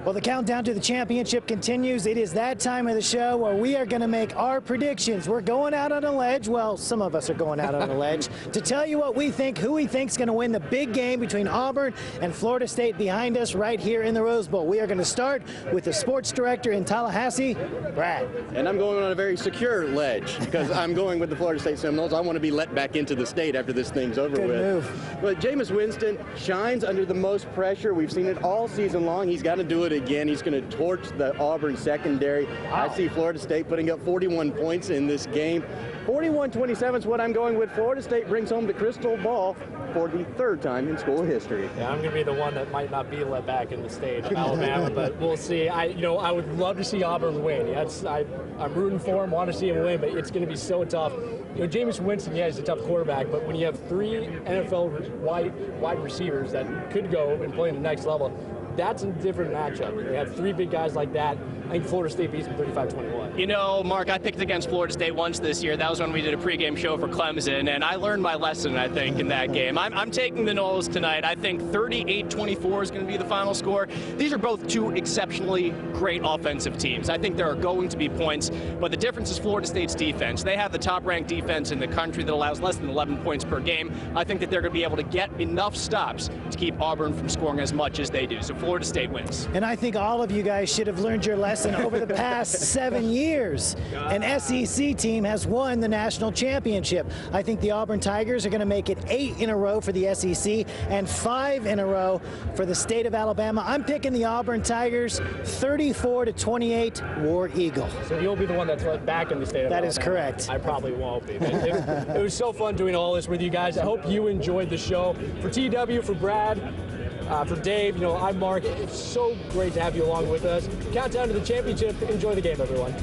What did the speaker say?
Well, the countdown to the championship continues. It is that time of the show where we are going to make our predictions. We're going out on a ledge. Well, some of us are going out on a ledge to tell you what we think, who we think is going to win the big game between Auburn and Florida State behind us right here in the Rose Bowl. We are going to start with the sports director in Tallahassee, Brad. And I'm going on a very secure ledge because I'm going with the Florida State Seminoles. I want to be let back into the state after this thing's over Good with. Move. But Jameis Winston shines under the most pressure. We've seen it all season long. He's got to do it again. He's going to torch the Auburn secondary. Wow. I see Florida State putting up 41 points in this game. 41-27 is what I'm going with. Florida State brings home the crystal ball for the third time in school history. Yeah, I'm going to be the one that might not be let back in the state of Alabama, but we'll see. I would love to see Auburn win. I'm rooting for him, want to see him win, but it's going to be so tough. Jameis Winston, yeah, he's a tough quarterback, but when you have three NFL wide receivers that could go and play in the next level, that's a different matchup. You have three big guys like that. I think Florida State beats them 35-21. Mark, I picked against Florida State once this year. That was when we did a pregame show for Clemson, and I learned my lesson, I think, in that game. I'm taking the Noles tonight. I think 38-24 is going to be the final score. These are both two exceptionally great offensive teams. I think there are going to be points, but the difference is Florida State's defense. They have the top-ranked defense in the country that allows less than 11 points per game. I think that they're going to be able to get enough stops to keep Auburn from scoring as much as they do. So Florida State wins. And I think all of you guys should have learned your lesson over the past 7 years. An SEC team has won the national championship. I think the Auburn Tigers are going to make it 8 in a row for the SEC and 5 in a row for the state of Alabama. I'm picking the Auburn Tigers 34-28 War Eagle. So you'll be the one that's let back in the state of Alabama. That is correct. I probably won't be. It was so fun doing all this with you guys. I hope you enjoyed the show. For TW, for Brad, for Dave, I'm Mark. It's so great to have you along with us. Countdown to the championship. Enjoy the game, everyone.